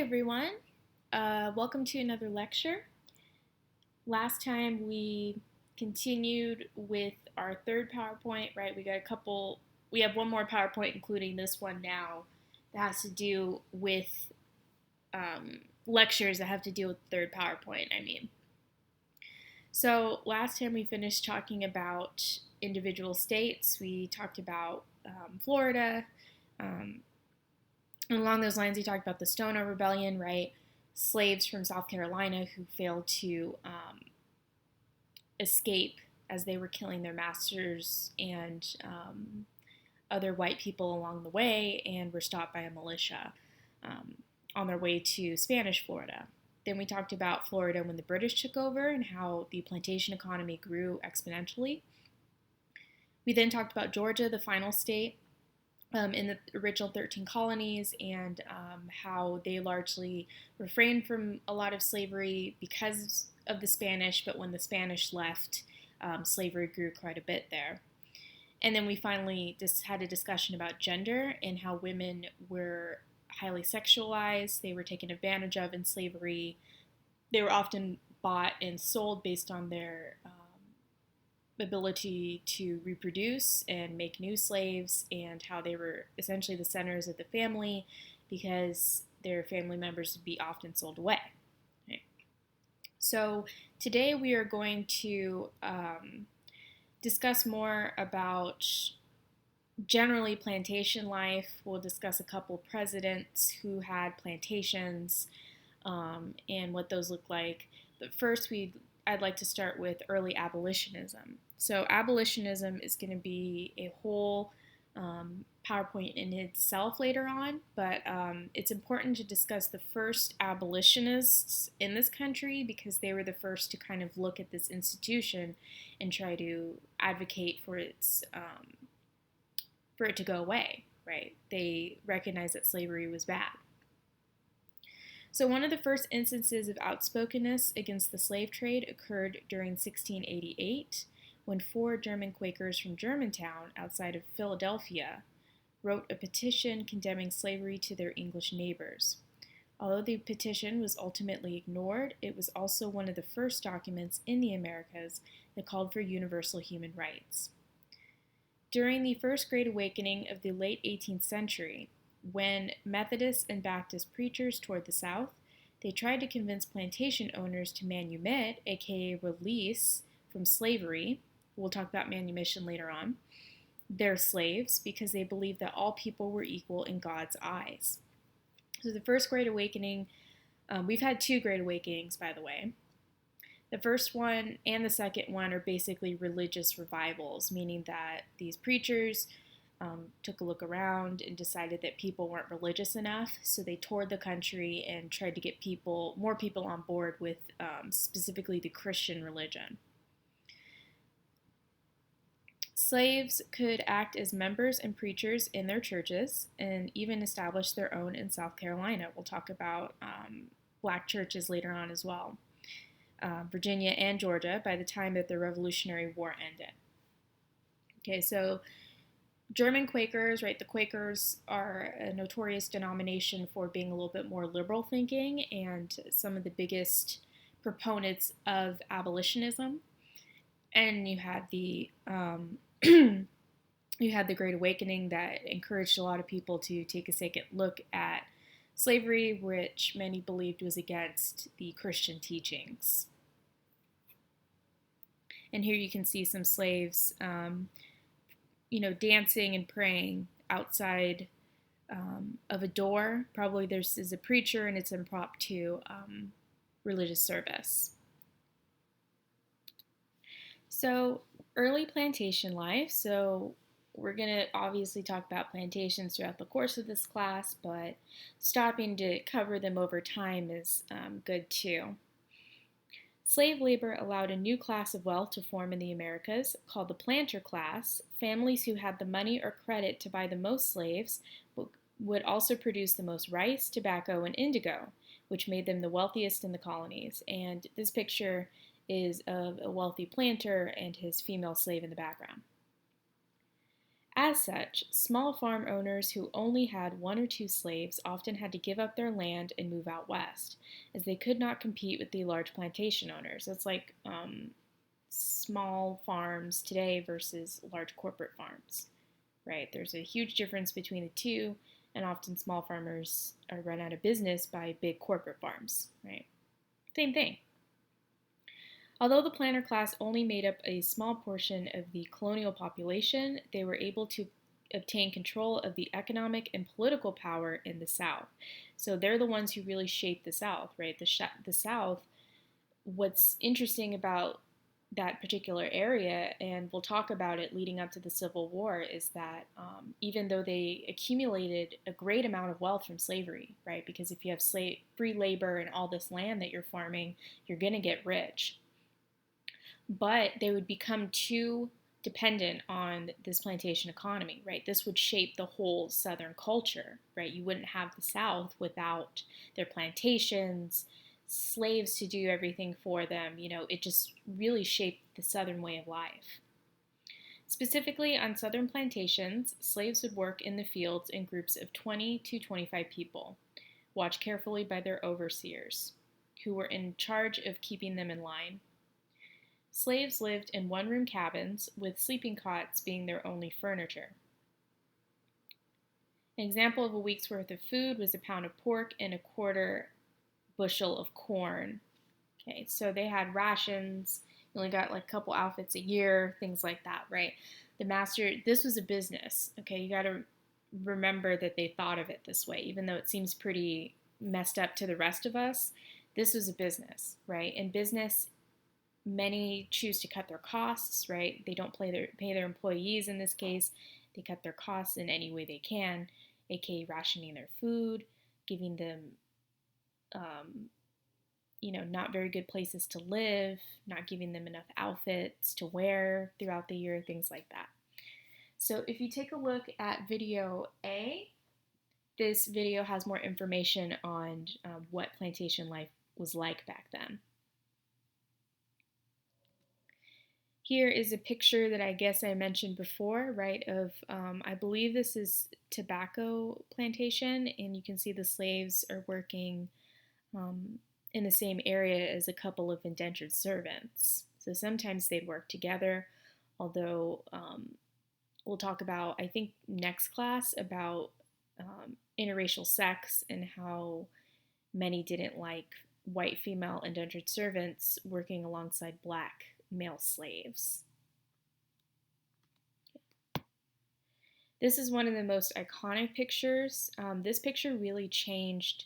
everyone. Welcome to another lecture. Last time we continued with our third PowerPoint, right? We have one more PowerPoint, including this one now, that has to do with lectures that have to deal with the third PowerPoint, So last time we finished talking about individual states. We talked about Florida. And along those lines, we talked about the Stono Rebellion, right? Slaves from South Carolina who failed to escape as they were killing their masters and other white people along the way, and were stopped by a militia on their way to Spanish Florida. Then we talked about Florida when the British took over and how the plantation economy grew exponentially. We then talked about Georgia, the final state, in the original 13 colonies, and how they largely refrained from a lot of slavery because of the Spanish, but when the Spanish left, slavery grew quite a bit there. And then we finally just had a discussion about gender and how women were highly sexualized, they were taken advantage of in slavery, they were often bought and sold based on their ability to reproduce and make new slaves, and how they were essentially the centers of the family because their family members would be often sold away. Right? So today we are going to discuss more about generally plantation life. We'll discuss a couple presidents who had plantations and what those look like. But first I'd like to start with early abolitionism. So abolitionism is going to be a whole PowerPoint in itself later on, but it's important to discuss the first abolitionists in this country because they were the first to kind of look at this institution and try to advocate for it to go away, right? They recognized that slavery was bad. So one of the first instances of outspokenness against the slave trade occurred during 1688 when 4 German Quakers from Germantown outside of Philadelphia wrote a petition condemning slavery to their English neighbors. Although the petition was ultimately ignored, it was also one of the first documents in the Americas that called for universal human rights. During the First Great Awakening of the late 18th century, when Methodist and Baptist preachers toured the South, they tried to convince plantation owners to manumit, aka release from slavery, we'll talk about manumission later on, their slaves because they believed that all people were equal in God's eyes. So the First Great Awakening, we've had 2 Great Awakenings, by the way. The first one and the second one are basically religious revivals, meaning that these preachers took a look around and decided that people weren't religious enough, so they toured the country and tried to get more people on board with specifically the Christian religion. Slaves could act as members and preachers in their churches and even establish their own in South Carolina. We'll talk about black churches later on as well. Virginia and Georgia by the time that the Revolutionary War ended. Okay, so German Quakers, right? The Quakers are a notorious denomination for being a little bit more liberal thinking and some of the biggest proponents of abolitionism. And you had the Great Awakening that encouraged a lot of people to take a second look at slavery, which many believed was against the Christian teachings. And here you can see some slaves dancing and praying outside of a door. Probably there's a preacher and it's impromptu religious service. So early plantation life. So we're going to obviously talk about plantations throughout the course of this class, but stopping to cover them over time is good too. Slave labor allowed a new class of wealth to form in the Americas called the planter class. Families who had the money or credit to buy the most slaves would also produce the most rice, tobacco, and indigo, which made them the wealthiest in the colonies. And this picture is of a wealthy planter and his female slave in the background. As such, small farm owners who only had one or two slaves often had to give up their land and move out west, as they could not compete with the large plantation owners. It's like small farms today versus large corporate farms, right? There's a huge difference between the two, and often small farmers are run out of business by big corporate farms, right? Same thing. Although the planter class only made up a small portion of the colonial population, they were able to obtain control of the economic and political power in the South. So they're the ones who really shaped the South, right? The South, what's interesting about that particular area, and we'll talk about it leading up to the Civil War, is that even though they accumulated a great amount of wealth from slavery, right? Because if you have free labor and all this land that you're farming, you're going to get rich. But they would become too dependent on this plantation economy, right? This would shape the whole Southern culture, right? You wouldn't have the South without their plantations, slaves to do everything for them. It just really shaped the Southern way of life. Specifically, on Southern plantations, slaves would work in the fields in groups of 20 to 25 people, watched carefully by their overseers, who were in charge of keeping them in line. Slaves lived in one-room cabins, with sleeping cots being their only furniture. An example of a week's worth of food was a pound of pork and a quarter bushel of corn. Okay, so they had rations. You only got like a couple outfits a year, things like that, right? The master, this was a business. Okay, you got to remember that they thought of it this way, even though it seems pretty messed up to the rest of us. This was a business, right? In business, many choose to cut their costs, right? They don't pay their employees in this case. They cut their costs in any way they can, aka rationing their food, giving them, not very good places to live, not giving them enough outfits to wear throughout the year, things like that. So if you take a look at video A, this video has more information on what plantation life was like back then. Here is a picture that I guess I mentioned before, right, of, I believe this is tobacco plantation, and you can see the slaves are working in the same area as a couple of indentured servants. So sometimes they'd work together, although we'll talk about, I think, next class about interracial sex and how many didn't like white female indentured servants working alongside black male slaves. This is one of the most iconic pictures. This picture really changed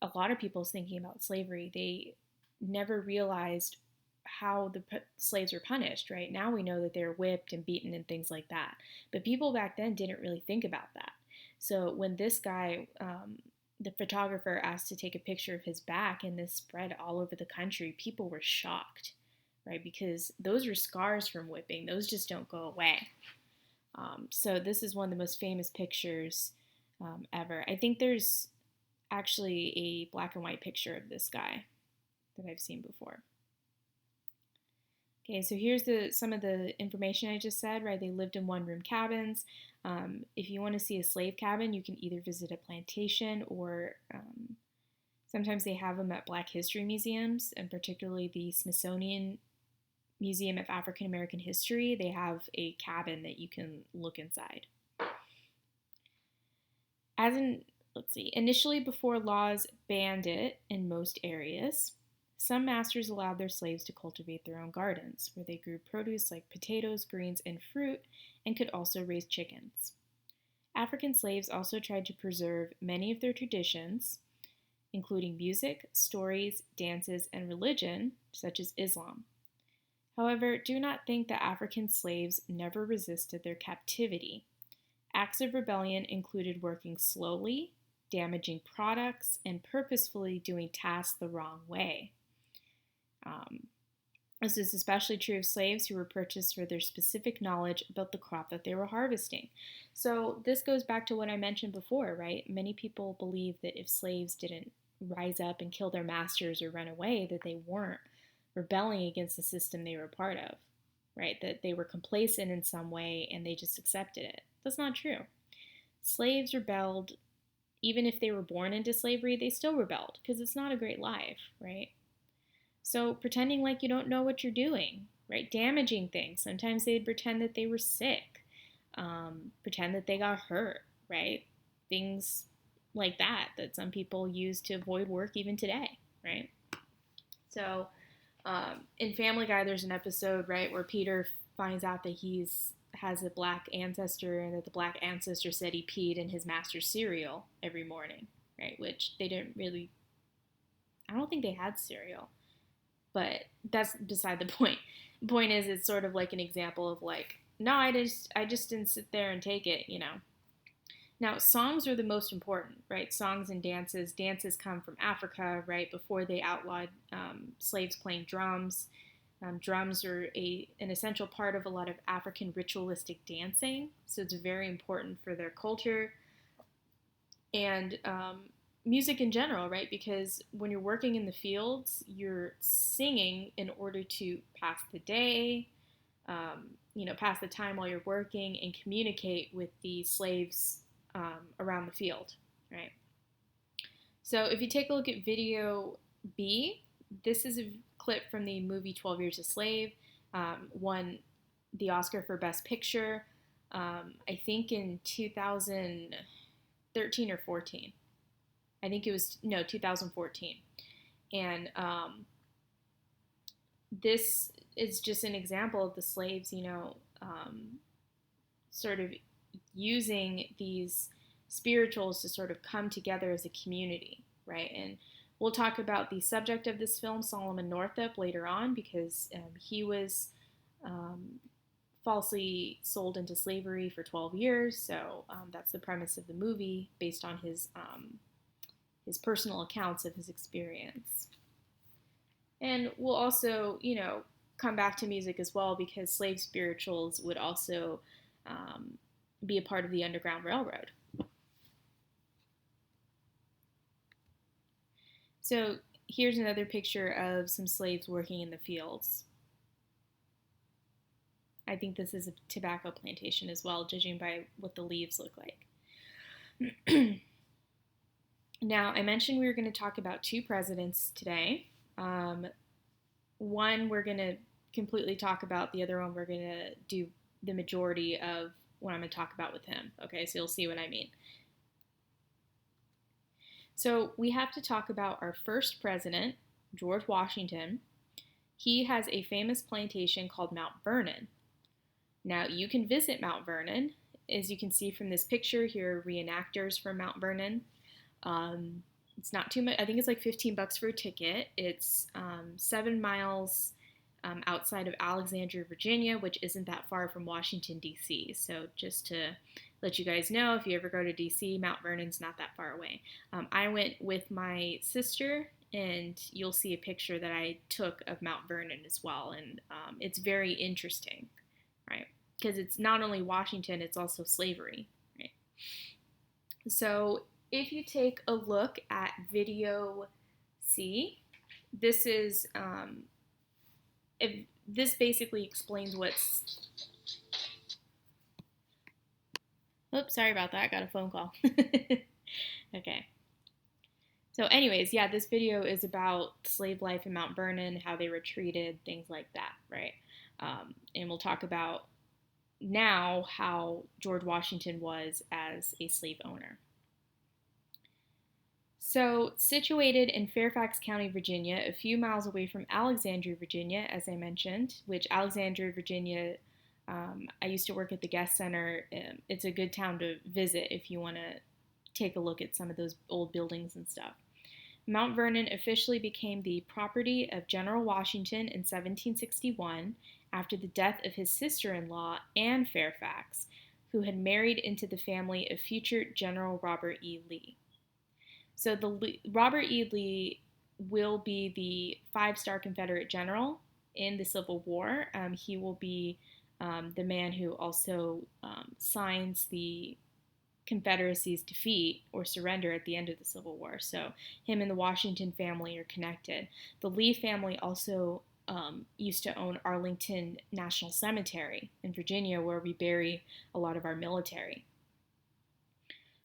a lot of people's thinking about slavery. They never realized how the slaves were punished, right? Now we know that they're whipped and beaten and things like that. But people back then didn't really think about that. So when this guy, the photographer, asked to take a picture of his back and this spread all over the country, people were shocked, right? Because those are scars from whipping. Those just don't go away. So this is one of the most famous pictures ever. I think there's actually a black and white picture of this guy that I've seen before. Okay, so here's some of the information I just said, right? They lived in one-room cabins. If you want to see a slave cabin, you can either visit a plantation or sometimes they have them at Black History museums, and particularly the Smithsonian Museum of African American History. They have a cabin that you can look inside. Initially before laws banned it in most areas, some masters allowed their slaves to cultivate their own gardens, where they grew produce like potatoes, greens, and fruit, and could also raise chickens. African slaves also tried to preserve many of their traditions, including music, stories, dances, and religion, such as Islam. However, do not think that African slaves never resisted their captivity. Acts of rebellion included working slowly, damaging products, and purposefully doing tasks the wrong way. This is especially true of slaves who were purchased for their specific knowledge about the crop that they were harvesting. So this goes back to what I mentioned before, right? Many people believe that if slaves didn't rise up and kill their masters or run away, that they weren't rebelling against the system they were part of, right? That they were complacent in some way and they just accepted it. That's not true. Slaves rebelled. Even if they were born into slavery, they still rebelled because it's not a great life, right? So pretending like you don't know what you're doing, right? Damaging things. Sometimes they'd pretend that they were sick, pretend that they got hurt, right? Things like that some people use to avoid work even today, right? So in Family Guy, there's an episode, right, where Peter finds out that has a black ancestor and that the black ancestor said he peed in his master's cereal every morning, right? Which they didn't really, I don't think they had cereal, but that's beside the point. The point is, it's sort of like an example of like, no, I just didn't sit there and take it, you know. Now, songs are the most important, right? Songs and dances. Dances come from Africa, right? Before they outlawed slaves playing drums. Drums are an essential part of a lot of African ritualistic dancing, so it's very important for their culture. And music in general, right? Because when you're working in the fields, you're singing in order to pass the day, pass the time while you're working and communicate with the slaves around the field, right? So if you take a look at video B, this is a clip from the movie 12 Years a Slave, won the Oscar for Best Picture, I think in 2013 or 14. I think it was, no, 2014. And this is just an example of the slaves, sort of using these spirituals to sort of come together as a community, right? And we'll talk about the subject of this film, Solomon Northup, later on, because he was falsely sold into slavery for 12 years. So that's the premise of the movie, based on his personal accounts of his experience. And we'll also, come back to music as well, because slave spirituals would also be a part of the Underground Railroad. So here's another picture of some slaves working in the fields. I think this is a tobacco plantation as well, judging by what the leaves look like. Now, I mentioned we were going to talk about two presidents today. One we're going to completely talk about, the other one we're going to do the majority of what I'm going to talk about with him. Okay, so you'll see what I mean. So we have to talk about our first president, George Washington. He has a famous plantation called Mount Vernon. Now, you can visit Mount Vernon. As you can see from this picture, here are reenactors from Mount Vernon. It's not too much. I think it's like $15 for a ticket. It's 7 miles outside of Alexandria, Virginia, which isn't that far from Washington, D.C. So just to let you guys know, if you ever go to D.C., Mount Vernon's not that far away. I went with my sister, and you'll see a picture that I took of Mount Vernon as well. And it's very interesting, right? Because it's not only Washington, it's also slavery, right? So if you take a look at video C, this is this basically explains what's. Oops, sorry about that. I got a phone call. Okay. So, anyways, yeah, this video is about slave life in Mount Vernon, how they were treated, things like that, right? And we'll talk about now how George Washington was as a slave owner. So, situated in Fairfax County, Virginia, a few miles away from Alexandria, Virginia, as I mentioned, which Alexandria, Virginia, I used to work at the Guest Center. It's a good town to visit if you want to take a look at some of those old buildings and stuff. Mount Vernon officially became the property of General Washington in 1761 after the death of his sister-in-law, Anne Fairfax, who had married into the family of future General Robert E. Lee. So Robert E. Lee will be the 5-star Confederate general in the Civil War. He will be the man who also signs the Confederacy's defeat or surrender at the end of the Civil War. So him and the Washington family are connected. The Lee family also used to own Arlington National Cemetery in Virginia, where we bury a lot of our military.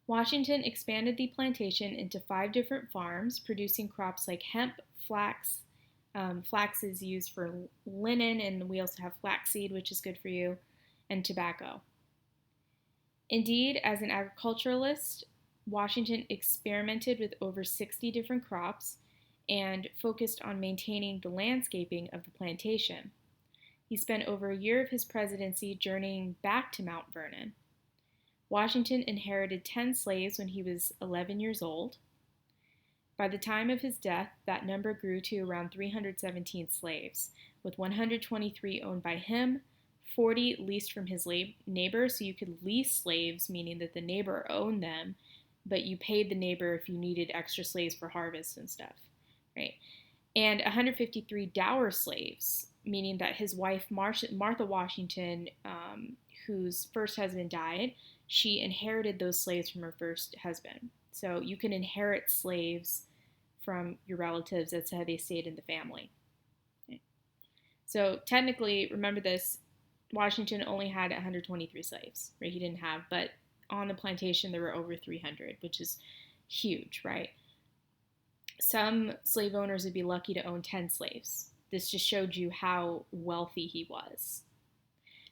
Washington expanded the plantation into 5 different farms, producing crops like hemp, flax. Flax is used for linen, and we also have flaxseed, which is good for you, and tobacco. Indeed, as an agriculturalist, Washington experimented with over 60 different crops and focused on maintaining the landscaping of the plantation. He spent over a year of his presidency journeying back to Mount Vernon. Washington inherited 10 slaves when he was 11 years old. By the time of his death, that number grew to around 317 slaves, with 123 owned by him, 40 leased from his neighbor. So you could lease slaves, meaning that the neighbor owned them, but you paid the neighbor if you needed extra slaves for harvest and stuff, right? And 153 dower slaves, meaning that his wife, Martha Washington, whose first husband died, she inherited those slaves from her first husband. So you can inherit slaves from your relatives. That's how they stayed in the family. Okay. So technically, remember this, Washington only had 123 slaves, right? He didn't have, but on the plantation there were over 300, which is huge, right? Some slave owners would be lucky to own 10 slaves. This just showed you how wealthy he was.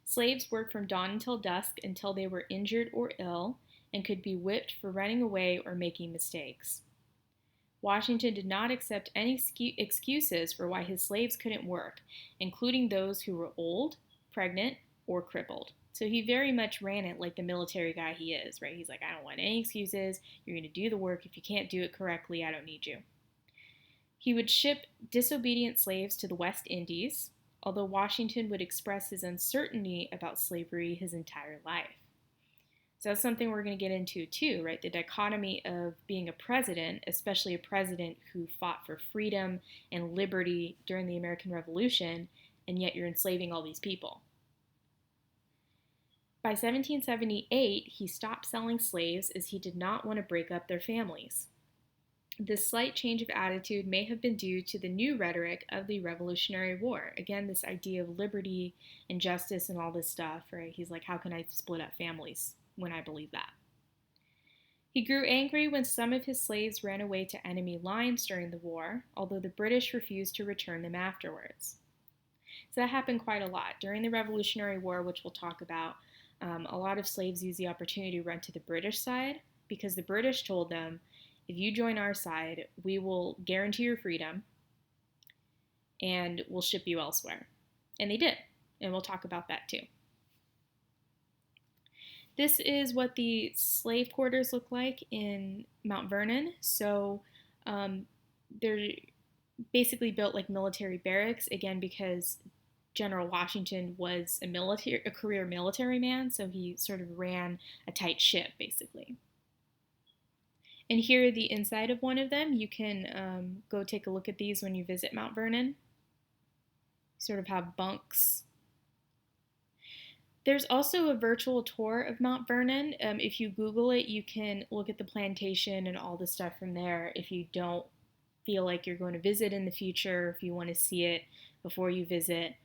Slaves worked from dawn until dusk until they were injured or ill and could be whipped for running away or making mistakes. Washington did not accept any excuses for why his slaves couldn't work, including those who were old, pregnant, or crippled. So he very much ran it like the military guy he is, right? He's like, I don't want any excuses. You're going to do the work. If you can't do it correctly, I don't need you. He would ship disobedient slaves to the West Indies, although Washington would express his uncertainty about slavery his entire life. So that's something we're going to get into too, right? The dichotomy of being a president, especially a president who fought for freedom and liberty during the American Revolution, and yet you're enslaving all these people. By 1778, he stopped selling slaves as he did not want to break up their families. This slight change of attitude may have been due to the new rhetoric of the Revolutionary War. Again, this idea of liberty and justice and all this stuff, right? He's like, how can I split up families when I believe that? He grew angry when some of his slaves ran away to enemy lines during the war, although the British refused to return them afterwards. So that happened quite a lot. During the Revolutionary War, which we'll talk about, a lot of slaves used the opportunity to run to the British side because the British told them, if you join our side, we will guarantee your freedom and we'll ship you elsewhere. And they did. And we'll talk about that too. This is what the slave quarters look like in Mount Vernon. So they're basically built like military barracks, again, because General Washington was a career military man, so he sort of ran a tight ship, basically. And here, the inside of one of them, you can go take a look at these when you visit Mount Vernon. You sort of have bunks. There's also a virtual tour of Mount Vernon. If you Google it, you can look at the plantation and all the stuff from there. If you don't feel like you're going to visit in the future, if you want to see it before you visit,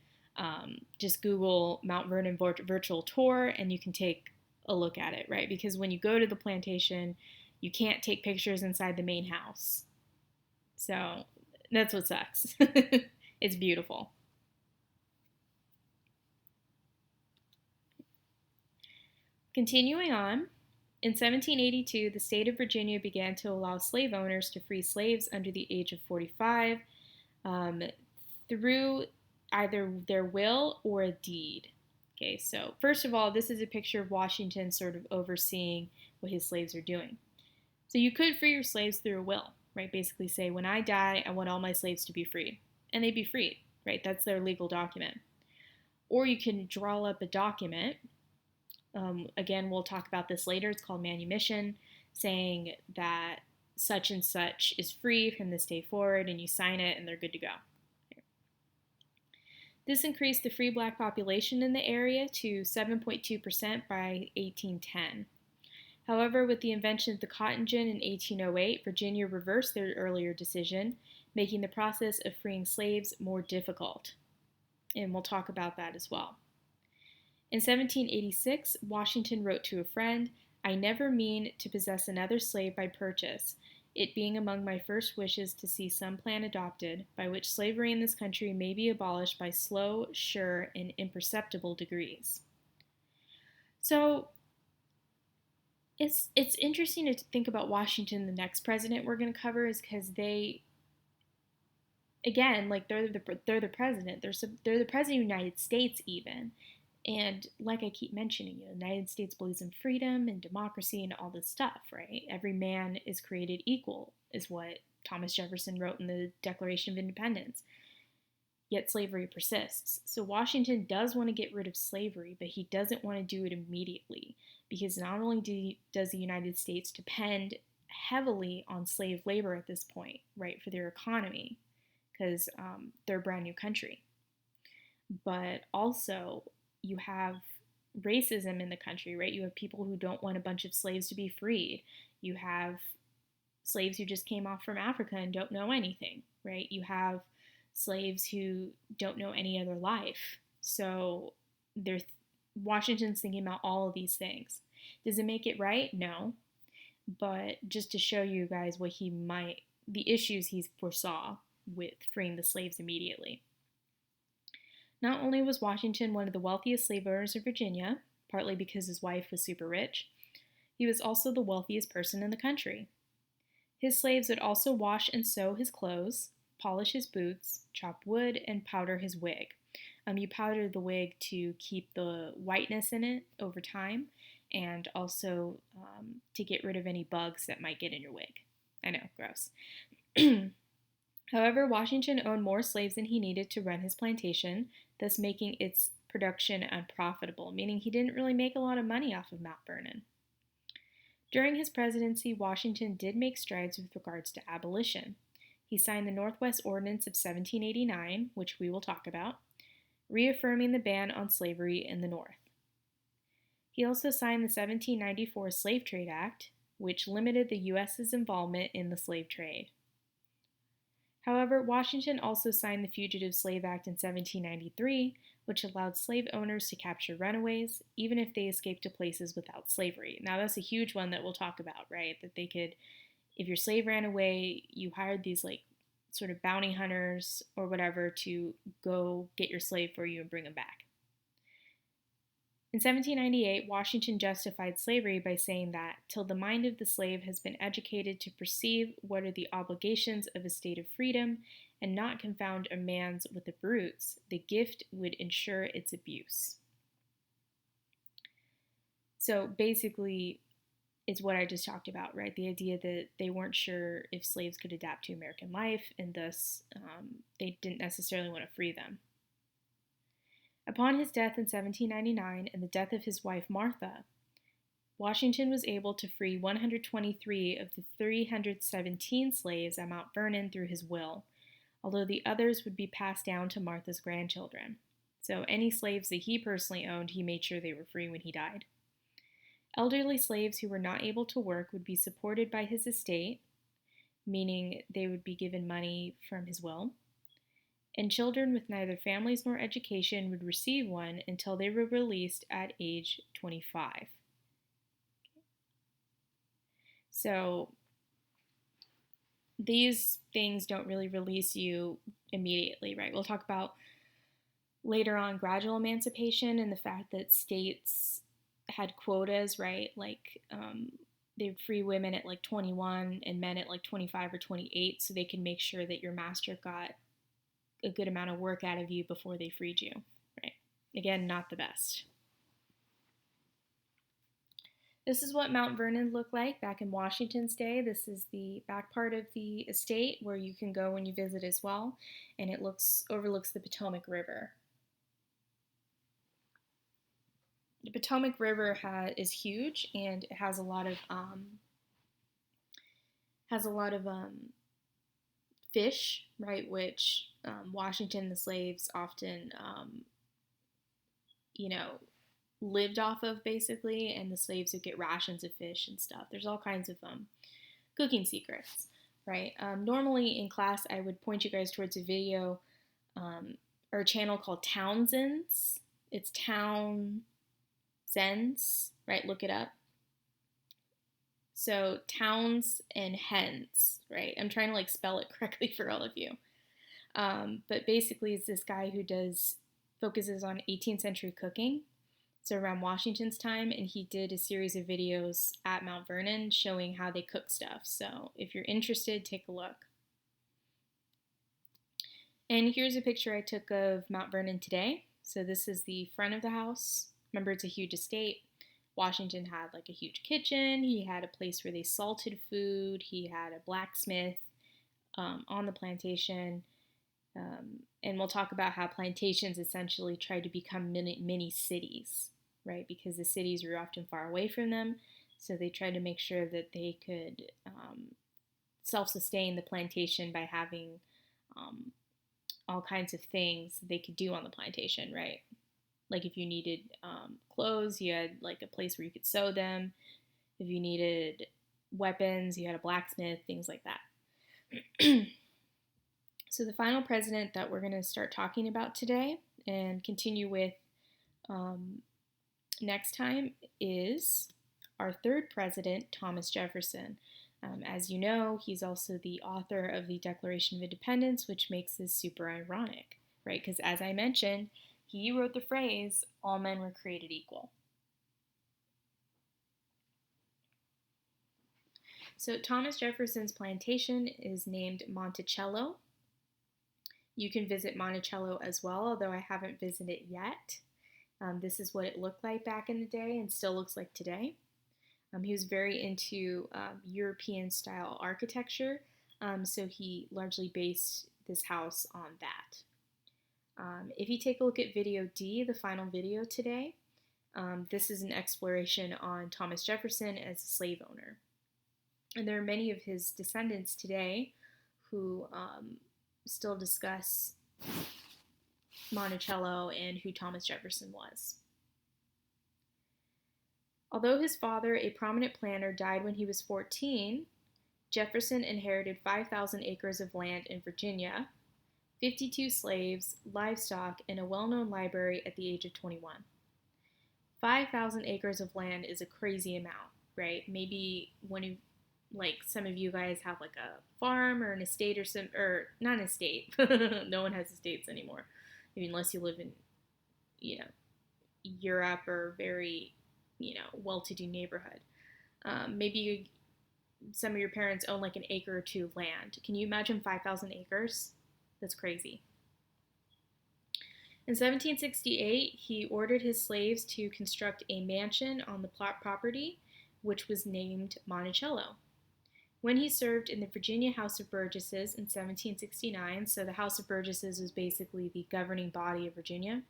just Google Mount Vernon virtual tour and you can take a look at it, right? Because when you go to the plantation, you can't take pictures inside the main house. So that's what sucks. It's beautiful. Continuing on, in 1782, the state of Virginia began to allow slave owners to free slaves under the age of 45 through either their will or a deed. Okay, so first of all, this is a picture of Washington sort of overseeing what his slaves are doing. So you could free your slaves through a will, right? Basically say, when I die, I want all my slaves to be freed. And they'd be freed, right? That's their legal document. Or you can draw up a document. Again, we'll talk about this later. It's called manumission, saying that such and such is free from this day forward, and you sign it, and they're good to go. This increased the free black population in the area to 7.2% by 1810. However, with the invention of the cotton gin in 1808, Virginia reversed their earlier decision, making the process of freeing slaves more difficult. And we'll talk about that as well. In 1786, Washington wrote to a friend, "I never mean to possess another slave by purchase, it being among my first wishes to see some plan adopted by which slavery in this country may be abolished by slow, sure, and imperceptible degrees." So it's interesting to think about Washington. The next president we're going to cover is because they, again, like they're the president. They're the president of the United States even. And like I keep mentioning, the United States believes in freedom and democracy and all this stuff, right? Every man is created equal, is what Thomas Jefferson wrote in the Declaration of Independence. Yet slavery persists. So Washington does want to get rid of slavery, but he doesn't want to do it immediately, because not only does the United States depend heavily on slave labor at this point, right, for their economy, because they're a brand new country, but also you have racism in the country, right? You have people who don't want a bunch of slaves to be freed. You have slaves who just came off from Africa and don't know anything, right? You have slaves who don't know any other life. So Washington's thinking about all of these things. Does it make it right? No. But just to show you guys the issues he foresaw with freeing the slaves immediately. Not only was Washington one of the wealthiest slave owners of Virginia, partly because his wife was super rich, he was also the wealthiest person in the country. His slaves would also wash and sew his clothes, polish his boots, chop wood, and powder his wig. You powder the wig to keep the whiteness in it over time, and also to get rid of any bugs that might get in your wig. I know, gross. However, Washington owned more slaves than he needed to run his plantation, thus making its production unprofitable, meaning he didn't really make a lot of money off of Mount Vernon. During his presidency, Washington did make strides with regards to abolition. He signed the Northwest Ordinance of 1789, which we will talk about, reaffirming the ban on slavery in the North. He also signed the 1794 Slave Trade Act, which limited the U.S.'s involvement in the slave trade. However, Washington also signed the Fugitive Slave Act in 1793, which allowed slave owners to capture runaways, even if they escaped to places without slavery. Now, that's a huge one that we'll talk about, right? That they could, if your slave ran away, you hired these sort of bounty hunters or whatever to go get your slave for you and bring him back. In 1798, Washington justified slavery by saying that, "Till the mind of the slave has been educated to perceive what are the obligations of a state of freedom, and not confound a man's with the brute's, the gift would ensure its abuse." So basically, it's what I just talked about, right? The idea that they weren't sure if slaves could adapt to American life, and thus they didn't necessarily want to free them. Upon his death in 1799 and the death of his wife Martha, Washington was able to free 123 of the 317 slaves at Mount Vernon through his will, although the others would be passed down to Martha's grandchildren. So any slaves that he personally owned, he made sure they were free when he died. Elderly slaves who were not able to work would be supported by his estate, meaning they would be given money from his will, and children with neither families nor education would receive one until they were released at age 25. So these things don't really release you immediately, right? We'll talk about later on gradual emancipation and the fact that states had quotas, right? They would free women at 21 and men at 25 or 28, so they could make sure that your master got a good amount of work out of you before they freed you, right? Again, not the best. This is what Mount Vernon looked like back in Washington's day. This is the back part of the estate where you can go when you visit as well, and it overlooks the Potomac River. The Potomac River is huge, and it has a lot of fish, right? Which Washington, the slaves often, lived off of, basically, and the slaves would get rations of fish and stuff. There's all kinds of cooking secrets, right? Normally in class, I would point you guys towards a video or a channel called Townsend's. It's Townsend's, right? Look it up. So Towns and Hens, right? I'm trying to like spell it correctly for all of you. But basically, it's this guy who focuses on 18th century cooking. So around Washington's time, and he did a series of videos at Mount Vernon showing how they cook stuff. So if you're interested, take a look. And here's a picture I took of Mount Vernon today. So this is the front of the house. Remember, it's a huge estate. Washington had like a huge kitchen. He had a place where they salted food. He had a blacksmith on the plantation. And we'll talk about how plantations essentially tried to become mini cities, right? Because the cities were often far away from them. So they tried to make sure that they could self-sustain the plantation by having all kinds of things they could do on the plantation, right? Like if you needed clothes, you had like a place where you could sew them. If you needed weapons, you had a blacksmith, things like that. So the final president that we're going to start talking about today and continue with next time is our third president, Thomas Jefferson. As you know, he's also the author of the Declaration of Independence, which makes this super ironic, right? Because as I mentioned, he wrote the phrase, all men were created equal. So Thomas Jefferson's plantation is named Monticello. You can visit Monticello as well, although I haven't visited yet. This is what it looked like back in the day and still looks like today. He was very into European-style architecture, so he largely based this house on that. If you take a look at video D, the final video today, this is an exploration on Thomas Jefferson as a slave owner. And there are many of his descendants today who still discuss Monticello and who Thomas Jefferson was. Although his father, a prominent planter, died when he was 14, Jefferson inherited 5,000 acres of land in Virginia, 52 slaves, livestock, and a well-known library at the age of 21. 5,000 acres of land is a crazy amount, right? Maybe when you, like some of you guys have like a farm or an estate or not an estate. No one has estates anymore. I mean, unless you live in, Europe or very, well-to-do neighborhood. Maybe some of your parents own like an acre or two of land. Can you imagine 5,000 acres? That's crazy. In 1768, he ordered his slaves to construct a mansion on the property, which was named Monticello. When he served in the Virginia House of Burgesses in 1769, so the House of Burgesses was basically the governing body of Virginia,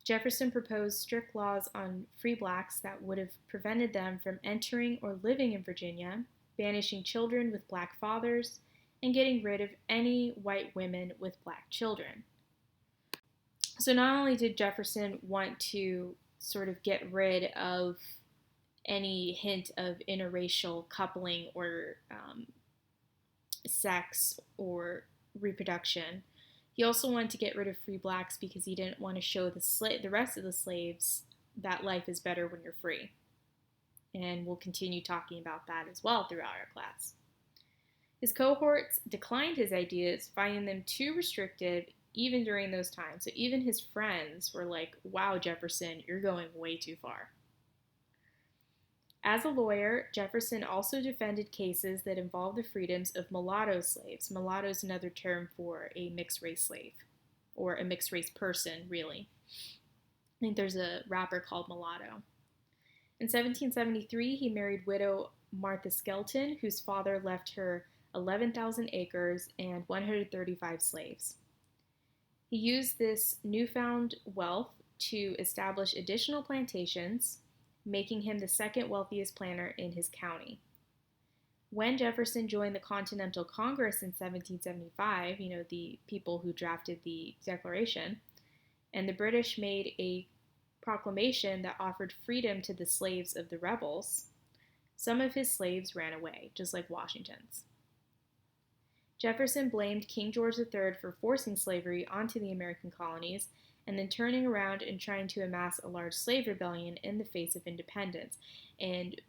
Jefferson proposed strict laws on free blacks that would have prevented them from entering or living in Virginia, banishing children with black fathers, and getting rid of any white women with black children. So not only did Jefferson want to sort of get rid of any hint of interracial coupling or sex or reproduction, he also wanted to get rid of free blacks because he didn't want to show the rest of the slaves that life is better when you're free. And we'll continue talking about that as well throughout our class. His cohorts declined his ideas, finding them too restrictive even during those times. So even his friends were like, wow, Jefferson, you're going way too far. As a lawyer, Jefferson also defended cases that involved the freedoms of mulatto slaves. Mulatto is another term for a mixed-race slave, or a mixed-race person, really. I think there's a rapper called Mulatto. In 1773, he married widow Martha Skelton, whose father left her 11,000 acres and 135 slaves. He used this newfound wealth to establish additional plantations, making him the second wealthiest planter in his county. When Jefferson joined the Continental Congress in 1775, the people who drafted the Declaration, and the British made a proclamation that offered freedom to the slaves of the rebels, some of his slaves ran away, just like Washington's. Jefferson blamed King George III for forcing slavery onto the American colonies and then turning around and trying to amass a large slave rebellion in the face of independence. And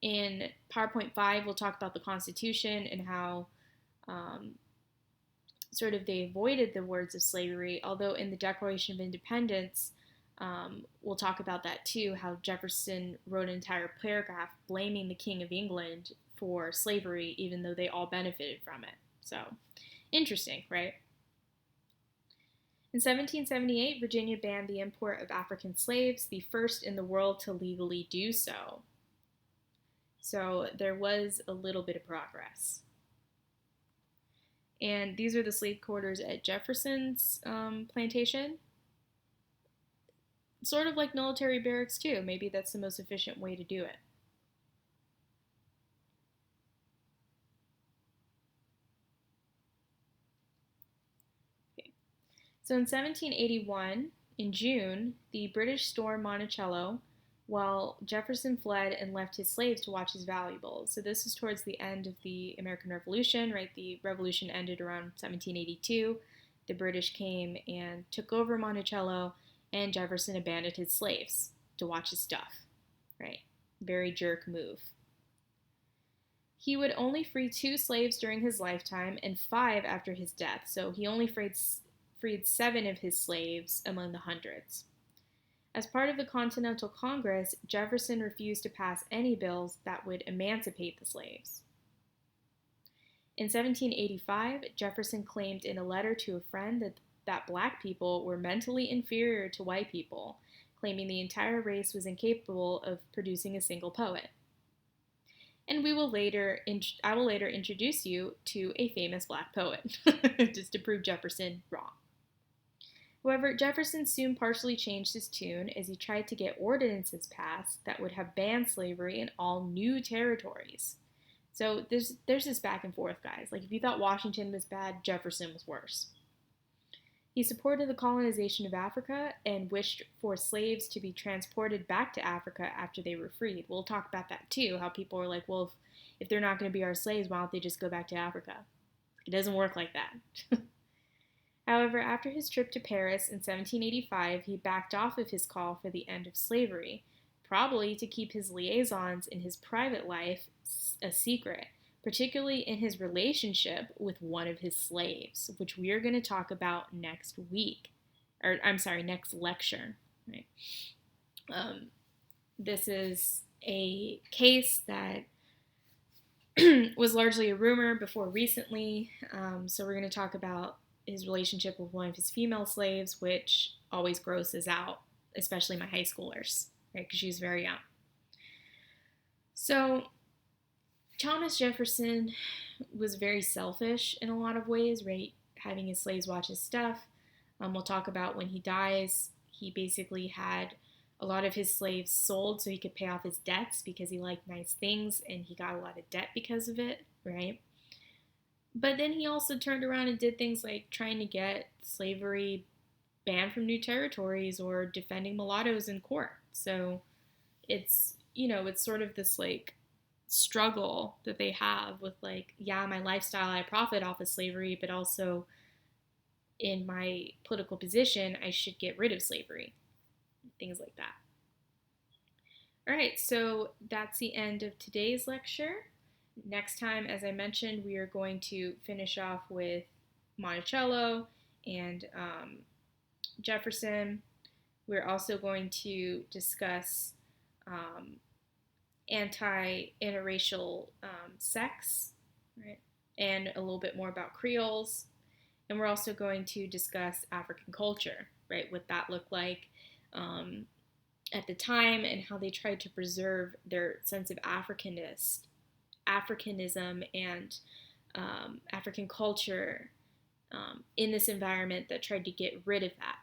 in PowerPoint 5, we'll talk about the Constitution and how sort of they avoided the words of slavery, although in the Declaration of Independence, we'll talk about that too, how Jefferson wrote an entire paragraph blaming the King of England for slavery, even though they all benefited from it. So, interesting, right? In 1778, Virginia banned the import of African slaves, the first in the world to legally do so. So there was a little bit of progress. And these are the slave quarters at Jefferson's plantation. Sort of like military barracks too. Maybe that's the most efficient way to do it. So in 1781, in June, the British stormed Monticello while Jefferson fled and left his slaves to watch his valuables. So this is towards the end of the American Revolution, right? The revolution ended around 1782. The British came and took over Monticello, and Jefferson abandoned his slaves to watch his stuff, right? Very jerk move. He would only free 2 slaves during his lifetime and 5 after his death. So he only freed 7 of his slaves among the hundreds. As part of the Continental Congress, Jefferson refused to pass any bills that would emancipate the slaves. In 1785, Jefferson claimed in a letter to a friend that black people were mentally inferior to white people, claiming the entire race was incapable of producing a single poet. And I will later introduce you to a famous black poet, just to prove Jefferson wrong. However, Jefferson soon partially changed his tune as he tried to get ordinances passed that would have banned slavery in all new territories. So there's this back and forth, guys. Like, if you thought Washington was bad, Jefferson was worse. He supported the colonization of Africa and wished for slaves to be transported back to Africa after they were freed. We'll talk about that too, how people are like, well, if they're not going to be our slaves, why don't they just go back to Africa? It doesn't work like that. However, after his trip to Paris in 1785, he backed off of his call for the end of slavery, probably to keep his liaisons in his private life a secret, particularly in his relationship with one of his slaves, which we are going to talk about next lecture. Right? This is a case that was largely a rumor before recently, so we're going to talk about his relationship with one of his female slaves, which always grosses out, especially my high schoolers, right? Because she was very young. So Thomas Jefferson was very selfish in a lot of ways, right? Having his slaves watch his stuff. We'll talk about when he dies. He basically had a lot of his slaves sold so he could pay off his debts because he liked nice things, and he got a lot of debt because of it, right? But then he also turned around and did things like trying to get slavery banned from new territories or defending mulattoes in court. So it's sort of this like struggle that they have with like, yeah, my lifestyle, I profit off of slavery, but also in my political position, I should get rid of slavery. Things like that. All right, so that's the end of today's lecture. Next time, as I mentioned, we are going to finish off with Monticello and Jefferson. We're also going to discuss anti-interracial sex, right? And a little bit more about Creoles. And we're also going to discuss African culture, right? What that looked like at the time and how they tried to preserve their sense of Africanism and African culture in this environment that tried to get rid of that,